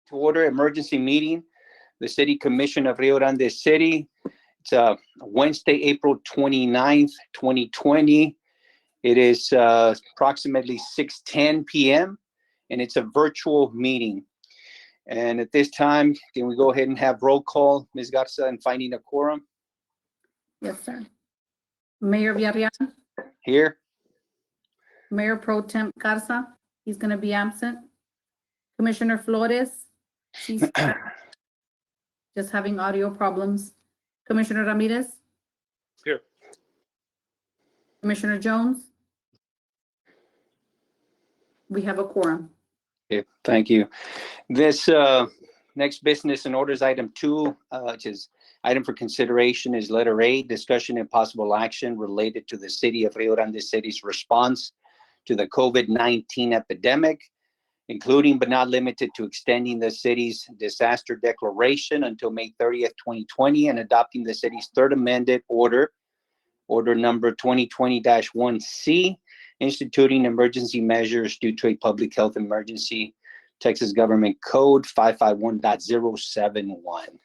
To order emergency meeting, the City Commission of Rio Grande City. It's Wednesday, April 29th, 2020. It is approximately 6:10 p.m. and it's a virtual meeting. And at this time, can we go ahead and have roll call, Ms. Garza, and finding a quorum? Yes, sir. Mayor Villarreal, Here. Mayor Pro Tem Garza, he's going to be absent. Commissioner Flores, she's just having audio problems. Commissioner Ramirez? Here. Commissioner Jones? We have a quorum. Okay, thank you. This next business and orders item 2, which is item for consideration, is letter A, discussion and possible action related to the City of Rio Grande City's response to the COVID-19 epidemic, including but not limited to extending the city's disaster declaration until May 30th, 2020, and adopting the city's third amended order number 2020-1C, instituting emergency measures due to a public health emergency, Texas Government Code 551.071.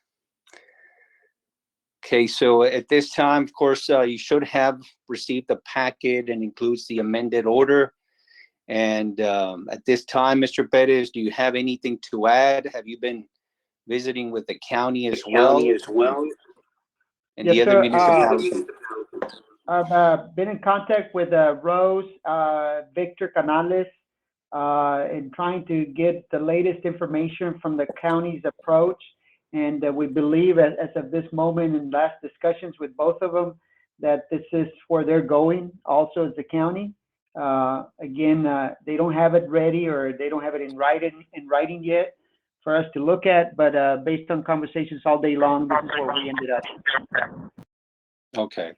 Okay, so at this time, of course, you should have received the packet and includes the amended order. And at this time, Mr. Perez, do you have anything to add? Have you been visiting with the county as well? And Yes, the other sir. municipalities? I've been in contact with Rose, Victor Canales, in trying to get the latest information from the county's approach. And we believe as of this moment in last discussions with both of them, that this is where they're going also as the county. Again, they don't have it ready or they don't have it in writing yet for us to look at, but based on conversations all day long, this is where we ended up. Okay.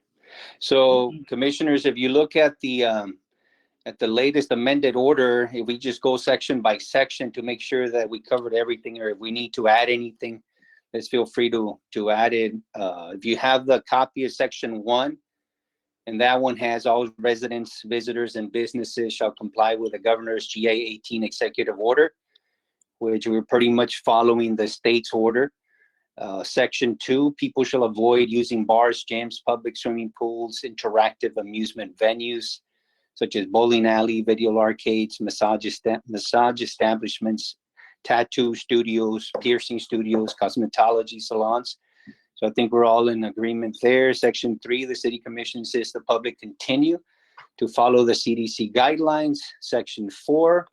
So, commissioners, if you look at the latest amended order, if we just go section by section to make sure that we covered everything, or if we need to add anything, let's feel free to add it. If you have the copy of section 1, and that one has all residents, visitors, and businesses shall comply with the governor's GA 18 executive order, which we're pretty much following the state's order. Section 2, people shall avoid using bars, gyms, public swimming pools, interactive amusement venues, such as bowling alley, video arcades, massage establishments, tattoo studios, piercing studios, cosmetology salons. So I think we're all in agreement there. Section 3, the City Commission insists the public continue to follow the CDC guidelines. Section 4,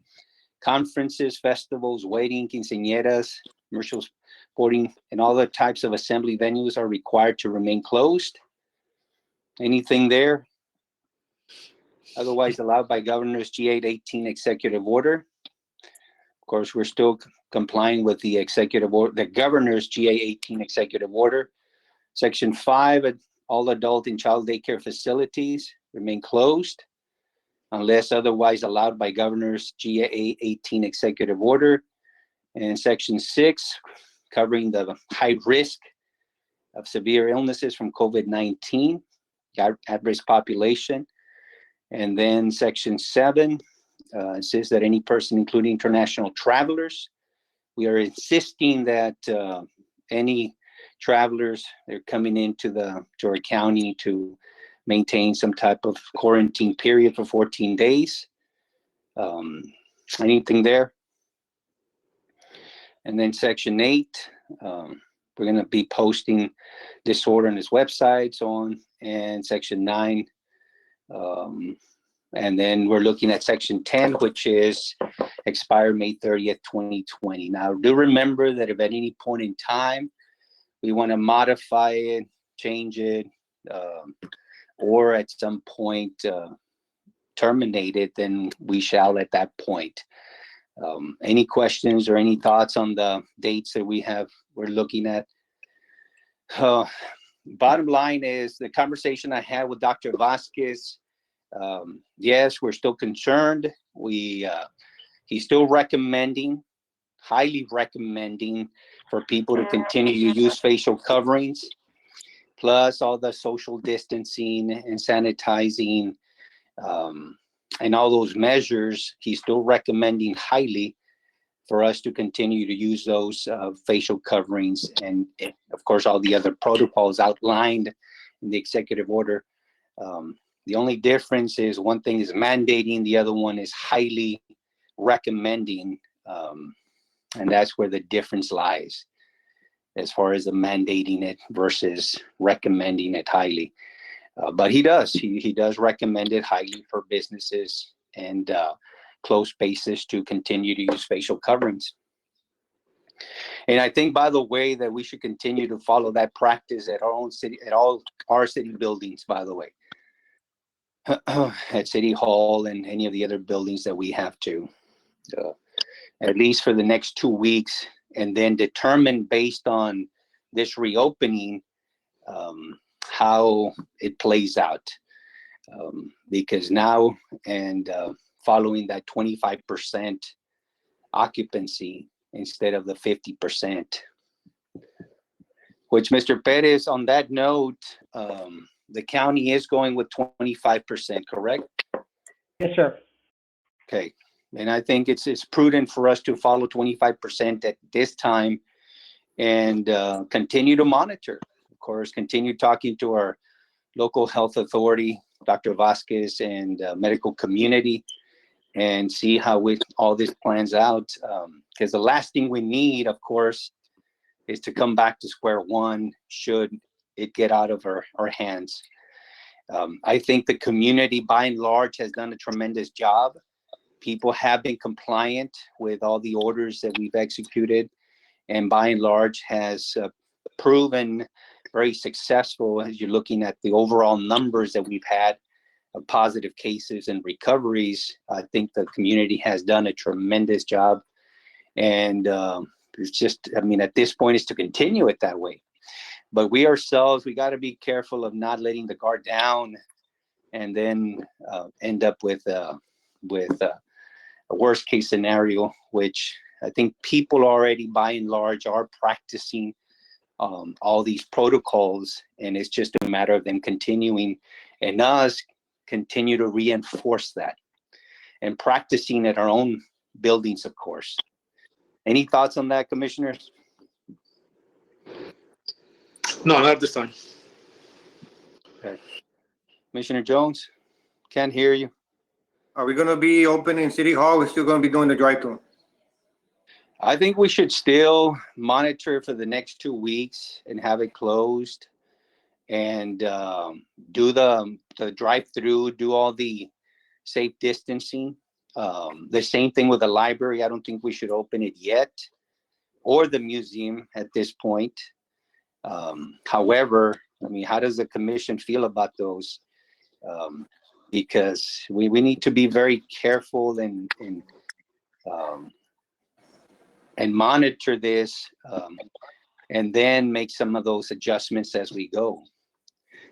conferences, festivals, wedding, quinceañeras, commercial sporting, and all the types of assembly venues are required to remain closed. Anything there? Otherwise allowed by Governor's GA 18 executive order. Of course, we're still complying with the executive order, the Governor's GA 18 executive order. Section 5, all adult and child daycare facilities remain closed unless otherwise allowed by Governor's GA 18 executive order. And Section 6, covering the high risk of severe illnesses from COVID-19, at-risk population. And then Section 7 says that any person, including international travelers, we are insisting that any travelers that are coming into our county to maintain some type of quarantine period for 14 days. Anything there? And then Section 8, we're going to be posting this order on his website, so on. And Section 9, and then we're looking at Section 10, which is expired May 30th, 2020. Now, do remember that if at any point in time we want to modify it, change it, or at some point terminate it, then we shall at that point. Any questions or any thoughts on the dates that we're looking at? Bottom line is the conversation I had with Dr. Vasquez. Yes, we're still concerned. He's still highly recommending for people to continue to use facial coverings, plus all the social distancing and sanitizing, and all those measures. He's still recommending highly for us to continue to use those facial coverings and, of course, all the other protocols outlined in the executive order. The only difference is one thing is mandating, the other one is highly recommending, and that's where the difference lies as far as the mandating it versus recommending it highly. But he does recommend it highly for businesses and close spaces to continue to use facial coverings. And I think, by the way, that we should continue to follow that practice at our own city, at all our city buildings, by the way, at City Hall and any of the other buildings that we have to, at least for the next 2 weeks, and then determine based on this reopening how it plays out. Because now, and following that 25% occupancy instead of the 50%, which, Mr. Perez, on that note, the county is going with 25%, correct? Yes, sir. Okay. And I think it's prudent for us to follow 25% at this time and continue to monitor. Of course, continue talking to our local health authority, Dr. Vasquez, and medical community, and see how all this plans out. Because the last thing we need, of course, is to come back to square one should it get out of our hands. I think the community, by and large, has done a tremendous job. People have been compliant with all the orders that we've executed, and by and large has proven very successful as you're looking at the overall numbers that we've had of positive cases and recoveries. I think the community has done a tremendous job. And it's just, I mean, at this point, is to continue it that way. But we ourselves, we got to be careful of not letting the guard down and then end up with a worst case scenario, which I think people already, by and large, are practicing all these protocols, and it's just a matter of them continuing, and us continue to reinforce that and practicing at our own buildings, of course. Any thoughts on that, commissioners? No, not this time. Okay. Commissioner Jones, can't hear you. Are we gonna be open in City Hall? We're still gonna be doing the drive-through? I think we should still monitor for the next 2 weeks and have it closed, and do the drive-through, do all the safe distancing. The same thing with the library. I don't think we should open it yet, or the museum at this point. However, I mean, how does the commission feel about those? Because we need to be very careful and monitor this, and then make some of those adjustments as we go.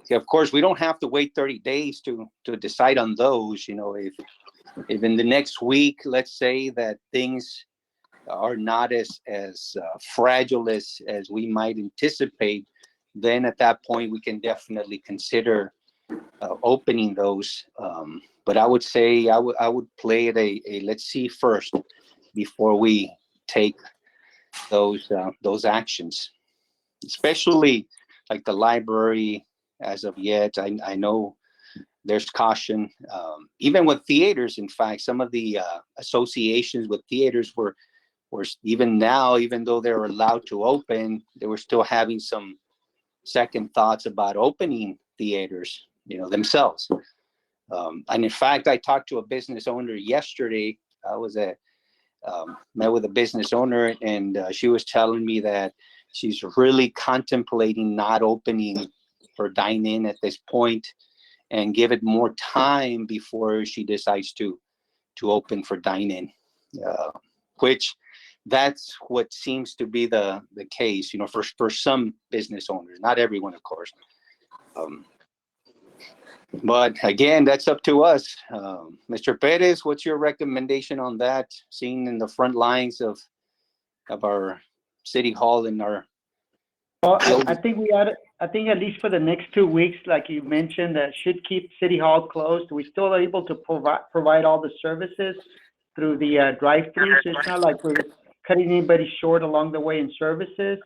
See, of course, we don't have to wait 30 days to decide on those. You know, if in the next week, let's say that things are not as fragile as we might anticipate, then at that point we can definitely consider opening those. But I would say I would play it a let's see first before we take those actions, especially like the library. As of yet, I know there's caution, even with theaters. In fact, some of the associations with theaters were even now, even though they're allowed to open, they were still having some second thoughts about opening theaters, themselves. And in fact, I talked to a business owner yesterday. I was met with a business owner, and she was telling me that she's really contemplating not opening for dine-in at this point, and give it more time before she decides to open for dine-in, which that's what seems to be the case, for some business owners, not everyone, of course. But again, that's up to us. Mr. Perez, what's your recommendation on that, seeing in the front lines of our city hall and our... Well, I think at least for the next 2 weeks, like you mentioned, that should keep City Hall closed. We're still able to provide all the services through the drive-through. So it's not like cutting anybody short along the way in services.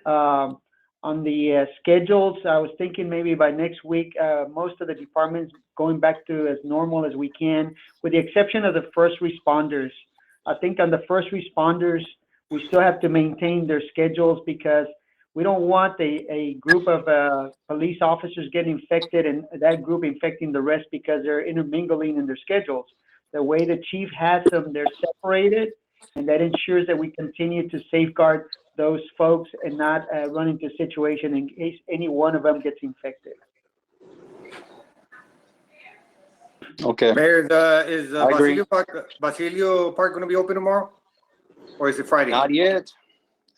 On the schedules, I was thinking maybe by next week, most of the departments going back to as normal as we can, with the exception of the first responders. I think on the first responders, we still have to maintain their schedules because we don't want a group of police officers getting infected and that group infecting the rest because they're intermingling in their schedules. The way the chief has them, they're separated, and that ensures that we continue to safeguard those folks and not run into a situation in case any one of them gets infected. Okay. Mayor, is I agree. Basilio Park going to be open tomorrow? Or is it Friday? Not yet.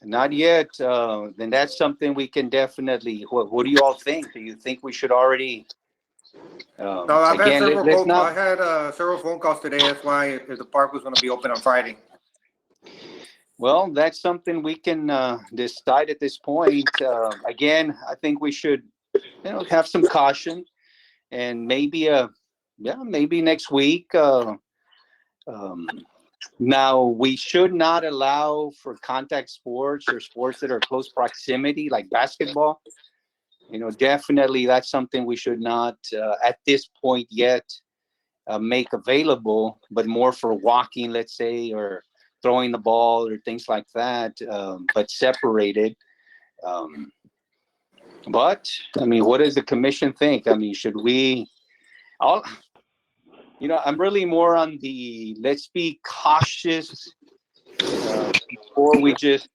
Not yet. Then that's something we can definitely, what do you all think? Do you think we should already? No, I've had Again, let's I not. had several phone calls today. That's why if the park was going to be open on Friday. Well, that's something we can decide at this point. Again, I think we should, have some caution, and maybe, maybe next week. Now, we should not allow for contact sports or sports that are close proximity, like basketball. Definitely that's something we should not, at this point yet, make available, but more for walking, let's say, or throwing the ball or things like that, but separated. But, what does the commission think? Should we, I'm really more on the, let's be cautious before we just,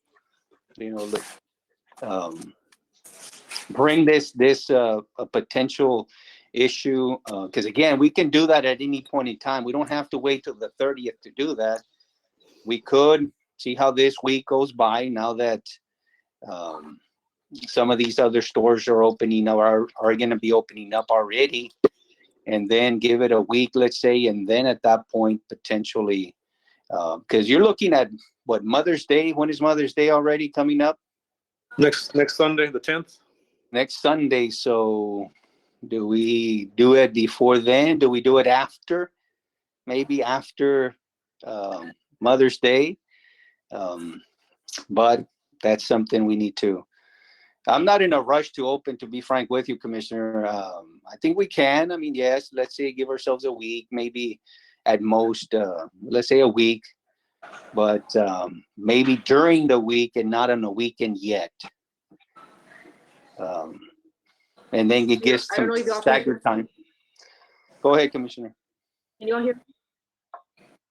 bring this a potential issue, because again, we can do that at any point in time. We don't have to wait till the 30th to do that. We could see how this week goes by now that some of these other stores are opening or are going to be opening up already, and then give it a week, let's say, and then at that point potentially, because you're looking at what, Mother's Day? When is Mother's Day already coming up? Next Sunday, the 10th. Next Sunday. So do we do it before then? Do we do it after? Maybe after Mother's Day. But that's something we need to. I'm not in a rush to open, to be frank with you, Commissioner. I think we can. Yes, let's say give ourselves a week, maybe at most, let's say a week, but maybe during the week and not on the weekend yet. And then it gives some staggered time. Go ahead, Commissioner. Can you all hear?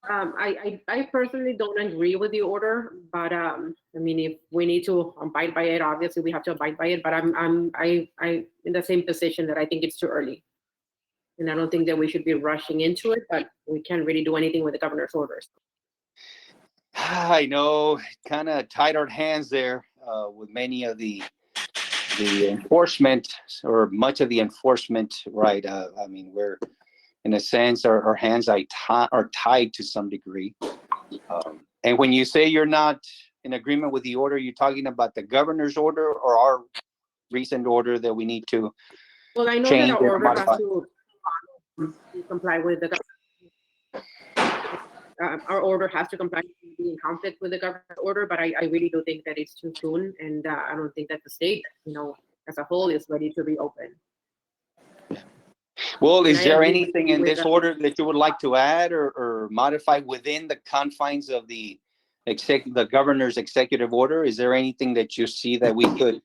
I personally don't agree with the order, but if we need to abide by it, obviously we have to abide by it. But I'm in the same position that I think it's too early, and I don't think that we should be rushing into it. But we can't really do anything with the governor's orders. I know, kind of tied our hands there with many of the enforcement, or much of the enforcement, right? We're, in a sense, our hands are tied to some degree. And when you say you're not in agreement with the order, you're talking about the governor's order or our recent order that we need to Well, I know change that our or order modify? has to comply with the our order has to comply with being in conflict with the governor's order, but I really do think that it's too soon, and I don't think that the state, as a whole, is ready to reopen. Well, is And I there agree anything in this order that you would like to add or modify within the confines of the governor's executive order? Is there anything that you see that we could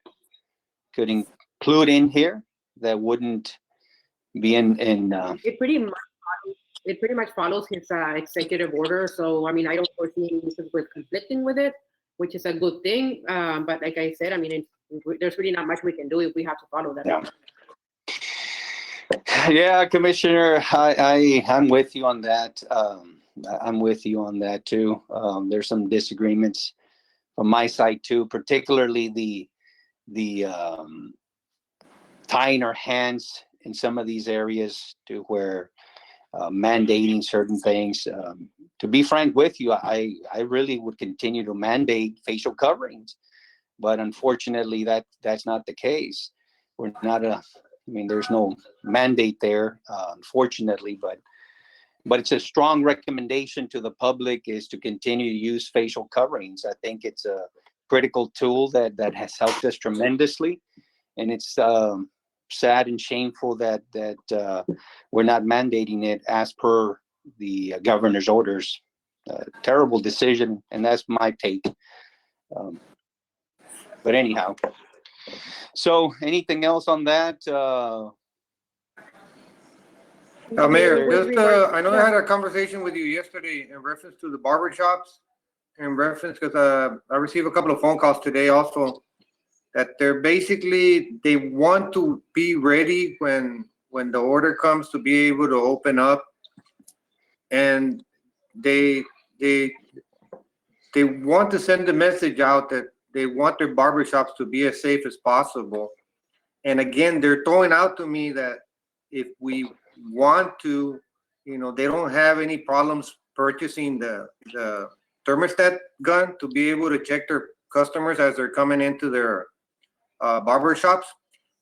include in here that wouldn't be in It pretty much follows his executive order. So, I don't foresee any reasons with conflicting with it, which is a good thing. But like I said, there's really not much we can do if we have to follow that. Yeah. Yeah, Commissioner, I'm with you on that. I'm with you on that too. There's some disagreements from my side too, particularly the tying our hands in some of these areas to where mandating certain things. To be frank with you, I really would continue to mandate facial coverings, but unfortunately that's not the case. We're not there's no mandate there, unfortunately, but But it's a strong recommendation to the public is to continue to use facial coverings. I think it's a critical tool that has helped us tremendously. And it's sad and shameful that we're not mandating it as per the governor's orders. Terrible decision, and that's my take. But anyhow, so anything else on that? Mayor, With just, regard- I know I had a conversation with you yesterday in reference to the barber shops, in reference, because I received a couple of phone calls today also, that they're basically, they want to be ready when the order comes to be able to open up. And they want to send the message out that they want their barber shops to be as safe as possible. And again, they're throwing out to me that if we want to, you know, they don't have any problems purchasing the thermostat gun to be able to check their customers as they're coming into their barber shops.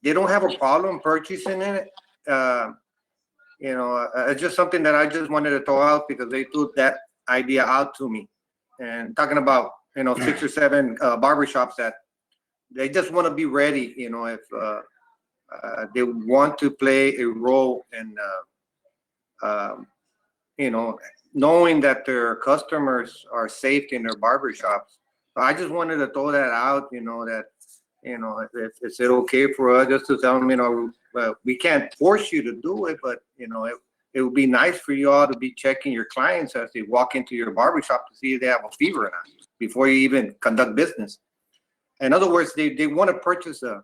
They don't have a problem purchasing it. You know, it's just something that I just wanted to throw out because they threw that idea out to me. And talking about, you know, 6 or 7 barber shops that they just want to be ready, you know, if they want to play a role in, you know, knowing that their customers are safe in their barber shops. So I just wanted to throw that out, you know, that, you know, if is it okay for us just to tell them, you know, we can't force you to do it, but, you know, it would be nice for you all to be checking your clients as they walk into your barber shop to see if they have a fever or not before you even conduct business. In other words, they want to purchase a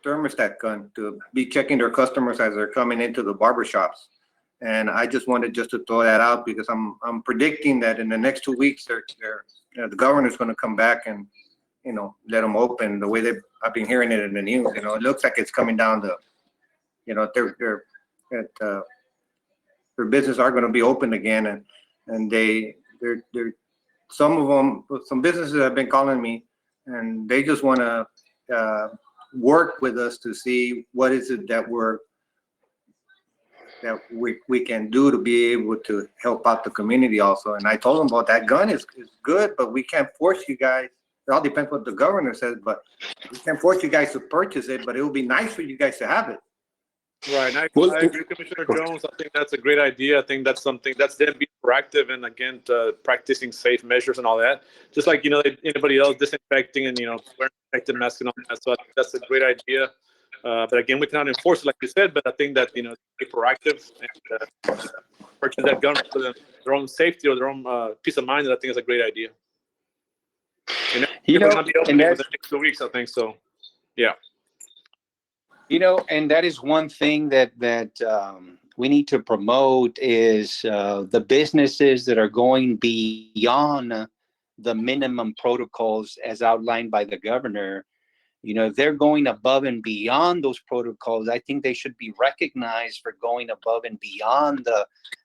thermostat gun to be checking their customers as they're coming into the barber shops. And I just wanted just to throw that out because I'm predicting that in the next 2 weeks, the governor's going to come back and, you know, let them open the way I've been hearing it in the news. You know, it looks like it's coming down to, you know, their business are going to be open again, and they're some of them, some businesses have been calling me, and they just want to work with us to see what is it that we can do to be able to help out the community also. And I told them about that gun is good, but we can't force you guys. It all depends what the governor says, but we can't force you guys to purchase it, but it would be nice for you guys to have it. Right. I Well, agree, Commissioner Jones. I think that's a great idea. I think that's something that's them being proactive and, again, practicing safe measures and all that. Just like, you know, anybody else disinfecting and, you know, wearing protective masks and all that. So I think that's a great idea. But again, we cannot enforce it like you said, but I think that, you know, be proactive and purchase that gun for their own safety or their own peace of mind. And I think it's a great idea. And You we're know, going to be opening within the next 2 weeks, I think. So, yeah. You know, and that is one thing that we need to promote is the businesses that are going beyond the minimum protocols as outlined by the governor. You know, if they're going above and beyond those protocols, I think they should be recognized for going above and beyond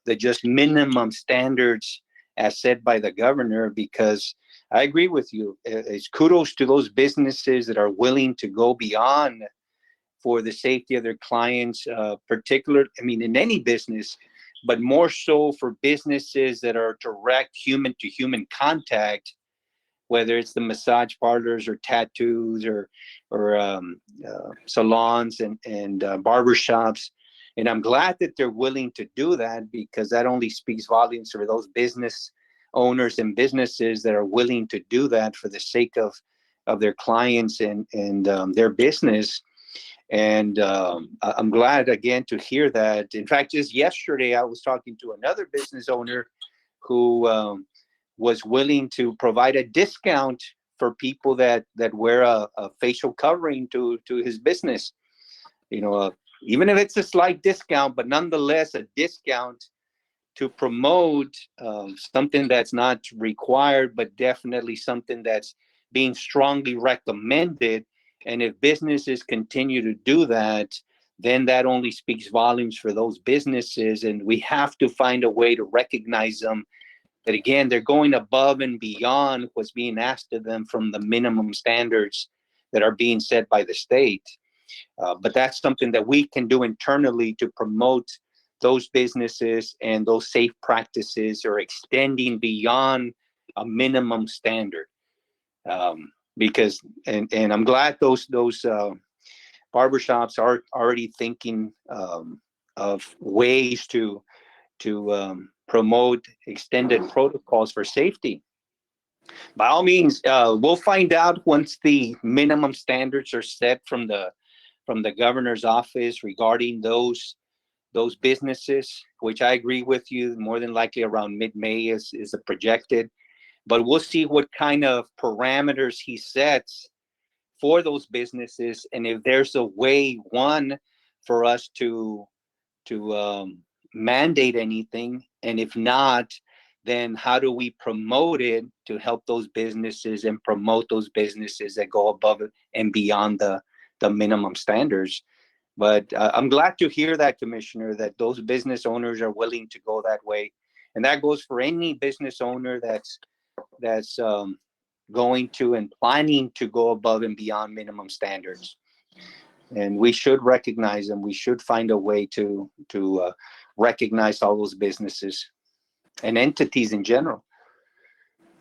the just minimum standards as set by the governor, because I agree with you. It's kudos to those businesses that are willing to go beyond for the safety of their clients, in any business, but more so for businesses that are direct human to human contact, whether it's the massage parlors or tattoos or salons and barbershops. And I'm glad that they're willing to do that, because that only speaks volumes for those business owners and businesses that are willing to do that for the sake of their clients and their business. And I'm glad, again, to hear that. In fact, just yesterday, I was talking to another business owner who was willing to provide a discount for people that wear a facial covering to his business. You know, even if it's a slight discount, but nonetheless a discount to promote something that's not required, but definitely something that's being strongly recommended. And if businesses continue to do that, then that only speaks volumes for those businesses. And we have to find a way to recognize them, that again, they're going above and beyond what's being asked of them from the minimum standards that are being set by the state. But that's something that we can do internally to promote those businesses and those safe practices are extending beyond a minimum standard. Because and I'm glad those barbershops are already thinking of ways to promote extended protocols for safety. By all means, we'll find out once the minimum standards are set from the governor's office regarding those businesses, which I agree with you, more than likely around mid-May is the projected. But we'll see what kind of parameters he sets for those businesses, and if there's a way, one, for us to mandate anything, and if not, then how do we promote it to help those businesses and promote those businesses that go above and beyond the minimum standards. But I'm glad to hear that, Commissioner, that those business owners are willing to go that way, and that goes for any business owner that's going to and planning to go above and beyond minimum standards. And we should recognize them. We should find a way to recognize all those businesses and entities in general.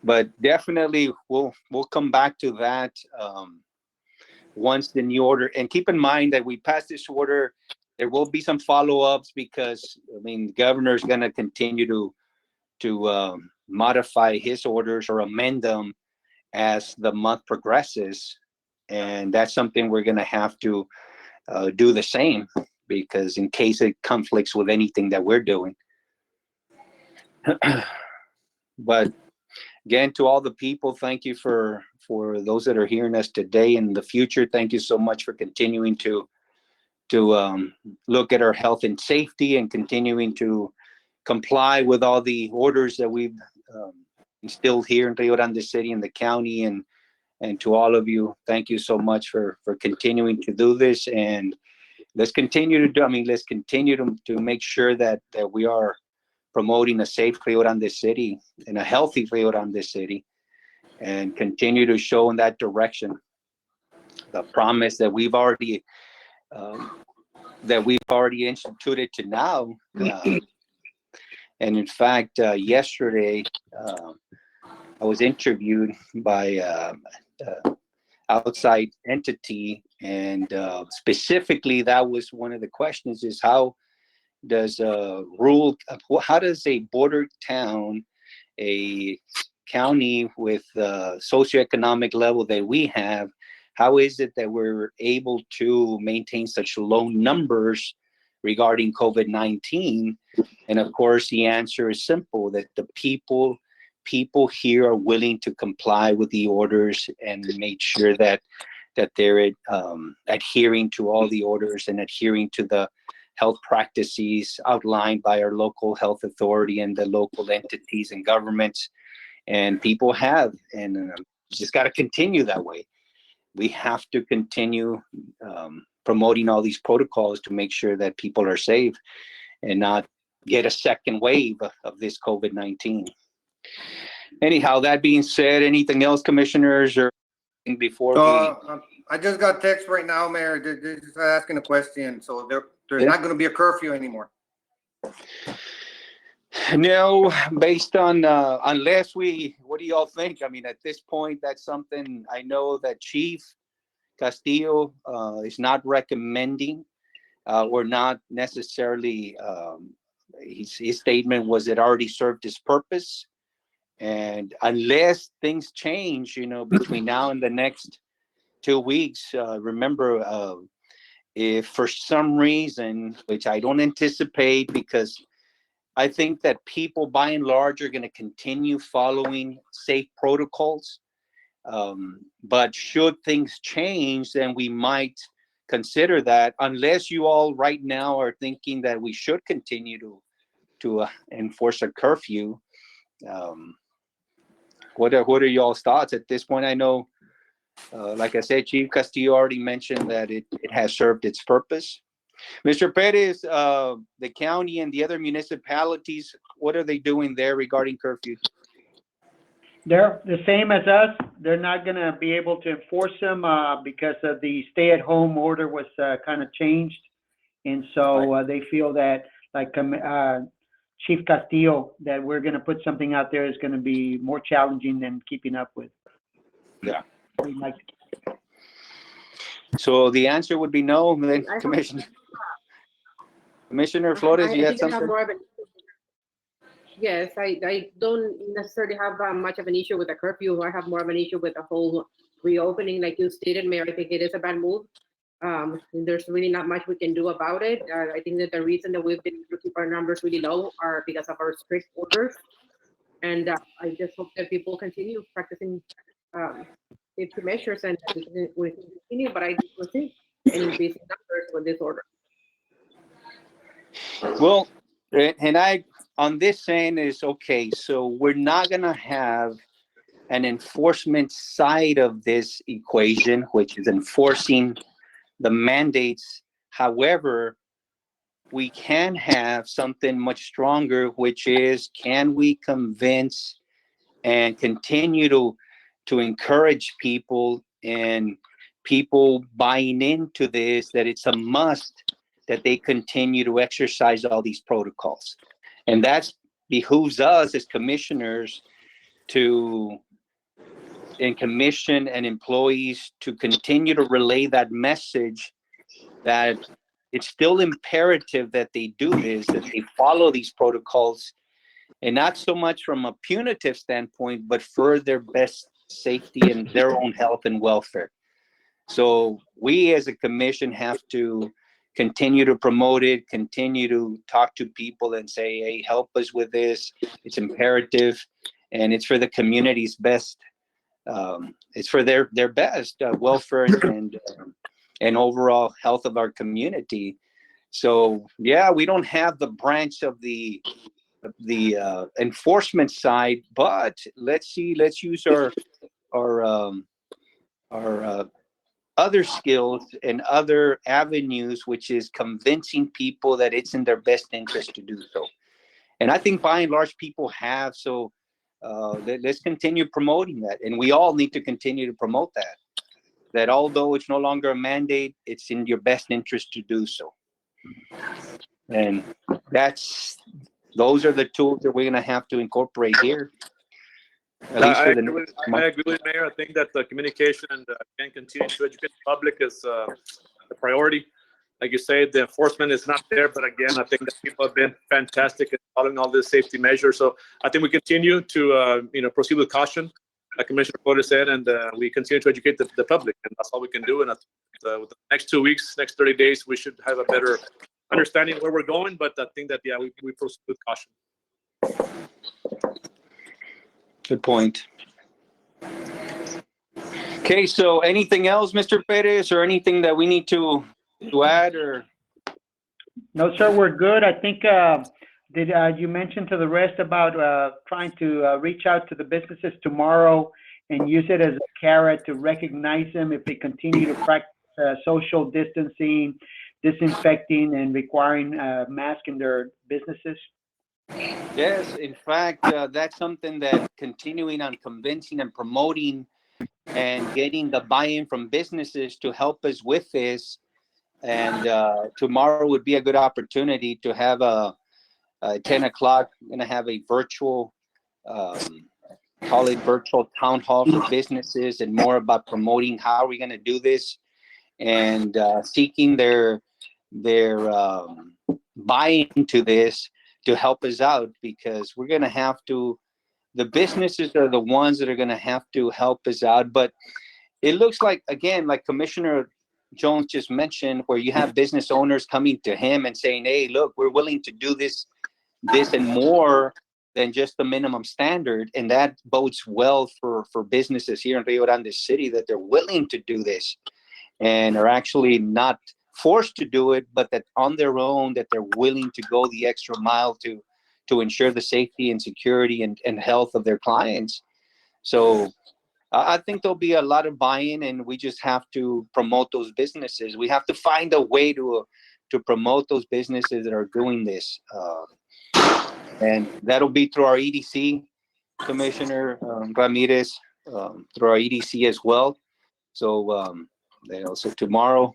But definitely, we'll come back to that once the new order. And keep in mind that we passed this order. There will be some follow-ups because the governor is going to continue to modify his orders or amend them as the month progresses, and that's something we're going to have to do the same, because in case it conflicts with anything that we're doing. But again, to all the people, thank you for those that are hearing us today and in the future. Thank you so much for continuing to look at our health and safety and continuing to comply with all the orders that we've instilled here in Rio Grande City and the county. And to all of you, thank you so much for continuing to do this. And let's continue to make sure that we are promoting a safe Rio Grande City and a healthy Rio Grande City, and continue to show in that direction the promise that we've already instituted to now. And in fact, yesterday, I was interviewed by outside entity, and specifically that was one of the questions, is how does a border town, a county with the socioeconomic level that we have, how is it that we're able to maintain such low numbers regarding COVID-19? And of course, the answer is simple, that the people here are willing to comply with the orders and make sure that they're adhering to all the orders and adhering to the health practices outlined by our local health authority and the local entities and governments. And people have, and just got to continue that way. We have to continue promoting all these protocols to make sure that people are safe and not get a second wave of this COVID-19. Anyhow, that being said, anything else, commissioners, or before I just got text right now, Mayor. They're just asking a question. So there's not going to be a curfew anymore. No, based on unless what do y'all think? I mean, at this point, that's something I know that Chief Castillo is not recommending, or not necessarily. His statement was it already served its purpose, and unless things change, between now and the next 2 weeks, remember, if for some reason, which I don't anticipate, because I think that people by and large are going to continue following safe protocols. But should things change, then we might consider that, unless you all right now are thinking that we should continue to enforce a curfew. What are y'all's thoughts at this point? I know, like I said, Chief Castillo already mentioned that it has served its purpose. Mr. Perez, the county and the other municipalities, what are they doing there regarding curfew? They're the same as us. They're not going to be able to enforce them because of the stay-at-home order was kind of changed. And so they feel that like Chief Castillo, that we're going to put something out there is going to be more challenging than keeping up with. Yeah. We'd like to. So the answer would be no, then I have- Commissioner Flores, you I had think I have something? more of an yes, I don't necessarily have much of an issue with the curfew. I have more of an issue with the whole reopening, like you stated, Mayor. I think it is a bad move. There's really not much we can do about it. I think that the reason that we've been able to keep our numbers really low are because of our strict orders. And I just hope that people continue practicing safety measures and that we can continue, but I do foresee an increase in numbers with this order. Well, and I, on this saying is, okay, so we're not going to have an enforcement side of this equation, which is enforcing the mandates. However, we can have something much stronger, which is, can we convince and continue to encourage people and people buying into this, that it's a must that they continue to exercise all these protocols. And that behooves us as commissioners to, and commission and employees to continue to relay that message that it's still imperative that they do this, that they follow these protocols, and not so much from a punitive standpoint, but for their best safety and their own health and welfare. So we as a commission have to continue to promote it, continue to talk to people and say, hey, help us with this. It's imperative, and it's for the community's best. It's for their best welfare and overall health of our community. So yeah, we don't have the branch of the enforcement side, but let's use our other skills and other avenues, which is convincing people that it's in their best interest to do so. And I think by and large people have. So let's continue promoting that, and we all need to continue to promote that. That although it's no longer a mandate, it's in your best interest to do so. And those are the tools that we're going to have to incorporate here. I agree with Mayor. I think that the communication and again, continue to educate the public is a priority. Like you say, the enforcement is not there, but again, I think that people have been fantastic at following all these safety measures. So I think we continue to proceed with caution, like Commissioner Flores said, and we continue to educate the public, and that's all we can do. And with the next 2 weeks, next 30 days, we should have a better understanding where we're going. But I think that we proceed with caution. Good point. Okay, so anything else, Mr. Perez, or anything that we need to add? Or No, sir, we're good. I think did you mention to the rest about trying to reach out to the businesses tomorrow and use it as a carrot to recognize them if they continue to practice social distancing, disinfecting, and requiring masks in their businesses? yes, in fact, that's something that continuing on convincing and promoting and getting the buy-in from businesses to help us with this. And tomorrow would be a good opportunity to have a 10 o'clock. I'm going to have a virtual, call it virtual town hall for businesses, and more about promoting how are we going to do this, and seeking their buy-in to this to help us out, because we're going to have to, the businesses are the ones that are going to have to help us out. But it looks like, again, like Commissioner Jones just mentioned, where you have business owners coming to him and saying, hey, look, we're willing to do this and more than just the minimum standard. And that bodes well for businesses here in Rio Grande City, that they're willing to do this and are actually not forced to do it, but that on their own, that they're willing to go the extra mile to ensure the safety and security and health of their clients. So I think there'll be a lot of buy-in, and we just have to promote those businesses. We have to find a way to promote those businesses that are doing this. And that'll be through our EDC, Commissioner Ramirez, through our EDC as well. So, so tomorrow,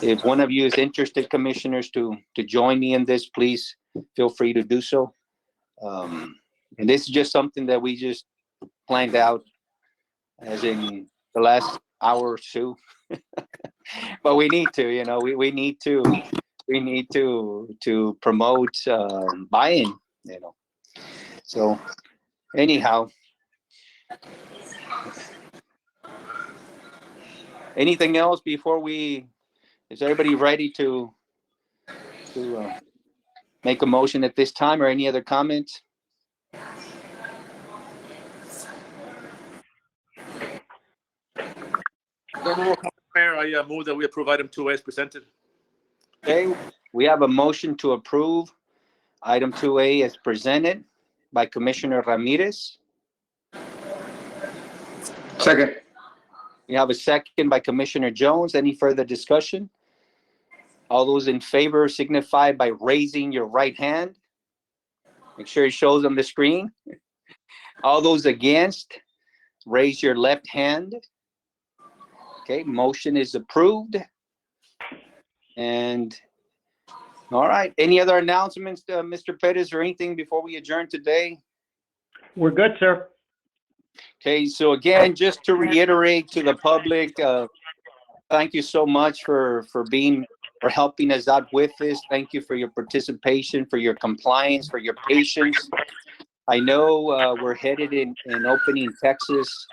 If one of you is interested, commissioners, to join me in this, please feel free to do so. And this is just something that we just planned out as in the last hour or two. But we need to, we need to promote buy-in, So anyhow, anything else before is everybody ready to make a motion at this time, or any other comments? No more comments, Mayor. I move that we approve item 2A as presented. Okay, we have a motion to approve item 2A as presented by Commissioner Ramirez. Second. We have a second by Commissioner Jones. Any further discussion? All those in favor signify by raising your right hand. Make sure it shows on the screen. All those against, raise your left hand. Okay, motion is approved. And all right, any other announcements, Mr. Pettis, or anything before we adjourn today? We're good, sir. Okay, so again, just to reiterate to the public, thank you so much for helping us out with this. Thank you for your participation, for your compliance, for your patience. I know we're headed in opening Texas,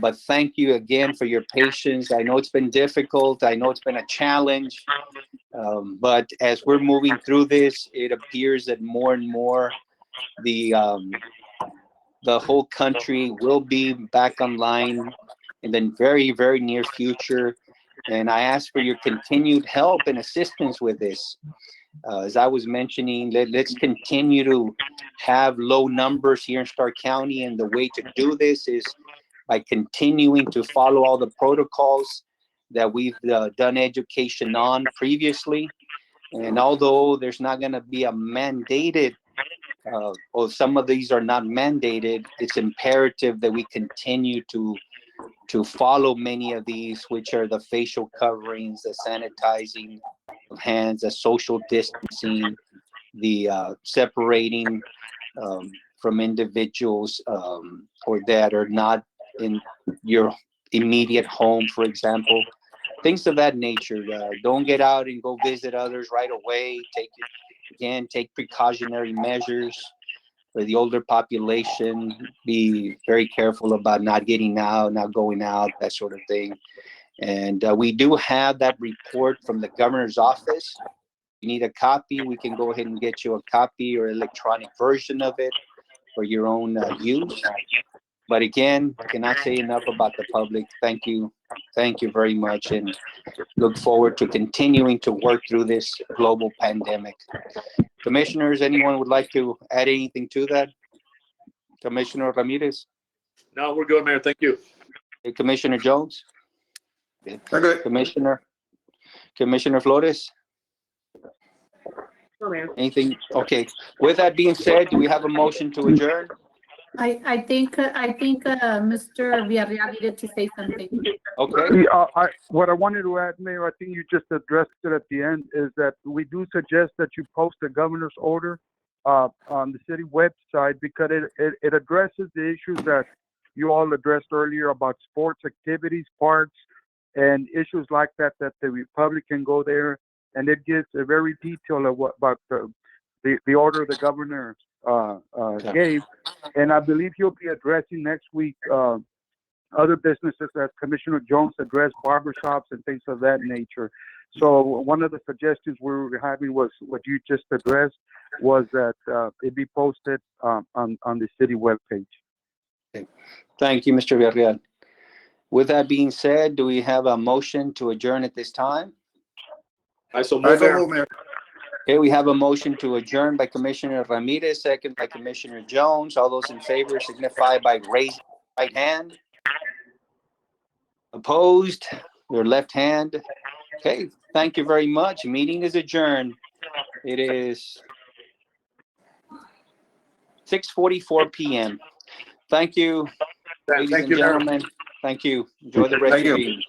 but thank you again for your patience. I know it's been difficult. I know it's been a challenge, but as we're moving through this, it appears that more and more the whole country will be back online in the very, very near future. And I ask for your continued help and assistance with this. As I was mentioning, let's continue to have low numbers here in Stark County. And the way to do this is by continuing to follow all the protocols that we've done education on previously. And although there's not going to be a mandated or some of these are not mandated, it's imperative that we continue to follow many of these, which are the facial coverings, the sanitizing of hands, the social distancing, the separating from individuals or that are not in your immediate home, for example. Things of that nature. Don't get out and go visit others right away. Take precautionary measures for the older population. Be very careful about not getting out, not going out, that sort of thing. And we do have that report from the governor's office. If you need a copy, we can go ahead and get you a copy or electronic version of it for your own use. But again, I cannot say enough about the public. Thank you. Thank you very much, and look forward to continuing to work through this global pandemic. Commissioners, anyone would like to add anything to that? Commissioner Ramirez? No, we're good, Mayor. Thank you. Okay, Commissioner Jones? Okay. We're good. Commissioner Flores? No, Mayor. Anything? Okay. With that being said, do we have a motion to adjourn? I think Mr. Villarreal needed to say something. Okay. What I wanted to add, Mayor, I think you just addressed it at the end, is that we do suggest that you post the governor's order on the city website, because it addresses the issues that you all addressed earlier about sports activities, parks, and issues like that the public can go there, and it gives a very detailed about the order the governor gave. And I believe he'll be addressing next week other businesses that Commissioner Jones addressed, barbershops and things of that nature. So one of the suggestions we were having was what you just addressed, was that it be posted on the city webpage. Okay. Thank you, Mr. Villarreal. With that being said, do we have a motion to adjourn at this time? I so I move, so Mayor. move, Mayor. Okay, we have a motion to adjourn by Commissioner Ramirez, second by Commissioner Jones. All those in favor signify by raising your right hand. Opposed, your left hand. Okay, thank you very much. Meeting is adjourned. It is 6:44 p.m. Thank you, ladies Thank and you, Mayor. gentlemen. Thank you. Enjoy the rest Thank of your you. evening.